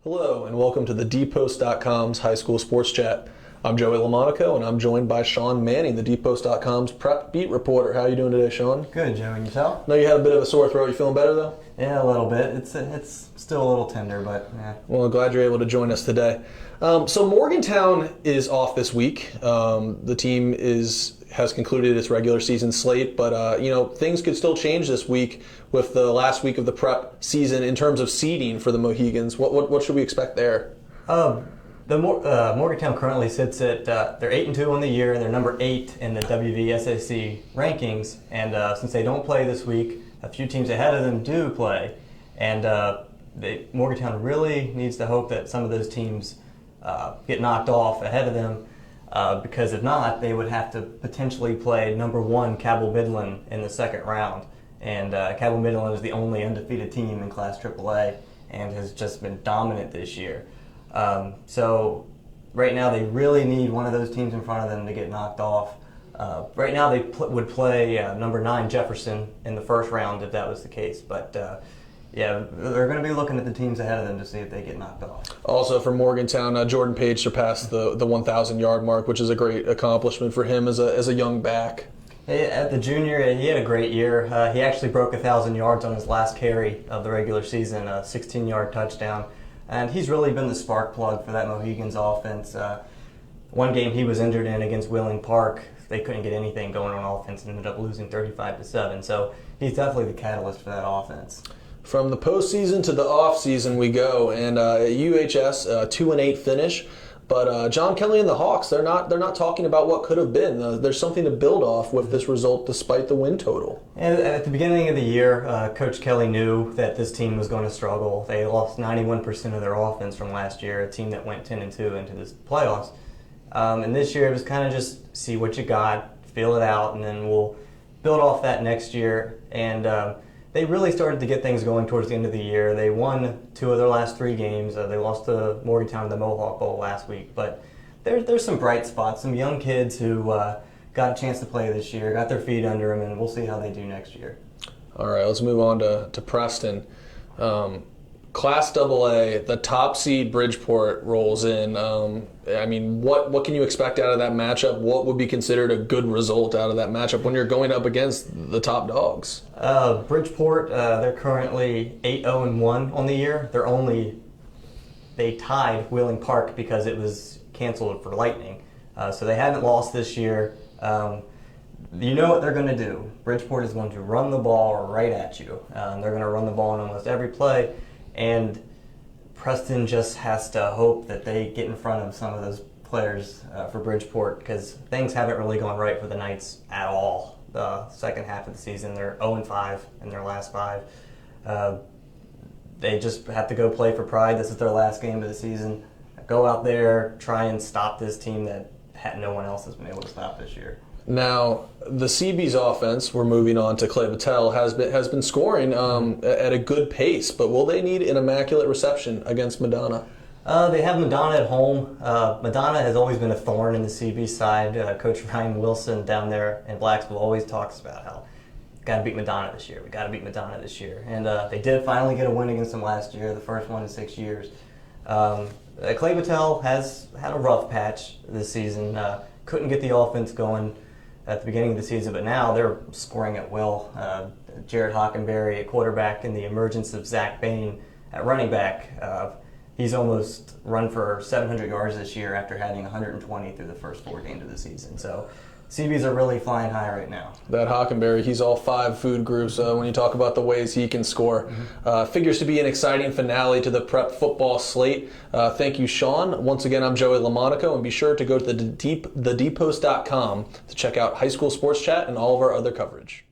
Hello, and welcome to the dpost.com's High School Sports Chat. I'm Joey LaMonaco, and I'm joined by Sean Manning, the dpost.com's prep beat reporter. How are you doing today, Sean? Good, Joey. And yourself? No, you had a bit of a sore throat. You feeling better, though? Yeah, a little bit. It's still a little tender, but yeah. Well, I'm glad you're able to join us today. So Morgantown is off this week. The team has concluded its regular season slate, but things could still change this week with the last week of the prep season in terms of seeding for the Mohegans. What should we expect there? Morgantown currently sits at they're 8-2 on the year, and they're number 8 in the WVSSC rankings. And since they don't play this week, a few teams ahead of them do play, and Morgantown really needs to hope that some of those teams get knocked off ahead of them, because if not, they would have to potentially play number 1 Cabell Midland in the second round. And Cabell Midland is the only undefeated team in Class AAA and has just been dominant this year. So right now they really need one of those teams in front of them to get knocked off. Right now they would play number 9 Jefferson in the first round if that was the case. But yeah, they're going to be looking at the teams ahead of them to see if they get knocked off. Also for Morgantown, Jordan Page surpassed the 1,000-yard mark, which is a great accomplishment for him as a young back. At the junior, he had a great year. He actually broke 1,000 yards on his last carry of the regular season, a 16-yard touchdown. And he's really been the spark plug for that Mohegans offense. One game he was injured in against Wheeling Park, they couldn't get anything going on offense and ended up losing 35-7. So he's definitely the catalyst for that offense. From the postseason to the offseason we go, and UHS 2-8 finish. But John Kelly and the Hawks, they're not talking about what could have been. There's something to build off with this result despite the win total. And at the beginning of the year, Coach Kelly knew that this team was going to struggle. They lost 91% of their offense from last year, a team that went 10-2 into this playoffs. And this year it was kind of just see what you got, feel it out, and then we'll build off that next year. And they really started to get things going towards the end of the year. They won 2 of their last 3 games. They lost to Morgantown in the Mohawk Bowl last week. But there's some bright spots, some young kids who got a chance to play this year, got their feet under them, and we'll see how they do next year. All right, let's move on to Preston. Class AA, the top seed Bridgeport rolls in. What can you expect out of that matchup? What would be considered a good result out of that matchup when you're going up against the top dogs? Bridgeport, they're currently 8-0-1 on the year. They tied Wheeling Park because it was canceled for lightning. So they haven't lost this year. You know what they're going to do. Bridgeport is going to run the ball right at you. They're going to run the ball in almost every play. And Preston just has to hope that they get in front of some of those players for Bridgeport, because things haven't really gone right for the Knights at all. The second half of the season, they're 0-5 in their last 5. They just have to go play for pride. This is their last game of the season. Go out there, try and stop this team that no one else has been able to stop this year. Now, the CB's offense, we're moving on to Clay-Battelle, has been scoring at a good pace, but will they need an immaculate reception against Madonna? They have Madonna at home. Madonna has always been a thorn in the CB side. Coach Ryan Wilson down there in Blacksville always talks about how we got to beat Madonna this year. We got to beat Madonna this year. And they did finally get a win against them last year, the first one in 6 years. Clay-Battelle has had a rough patch this season. Couldn't get the offense going at the beginning of the season, but now they're scoring at will. Jared Hockenberry at quarterback, and the emergence of Zach Bain at running back. He's almost run for 700 yards this year after having 120 through the first 4 games of the season. So CBs are really flying high right now. That Hockenberry, he's all 5 food groups when you talk about the ways he can score. Figures to be an exciting finale to the prep football slate. Thank you, Sean. Once again, I'm Joey LaMonaco, and be sure to go to thedpost.com to check out High School Sports Chat and all of our other coverage.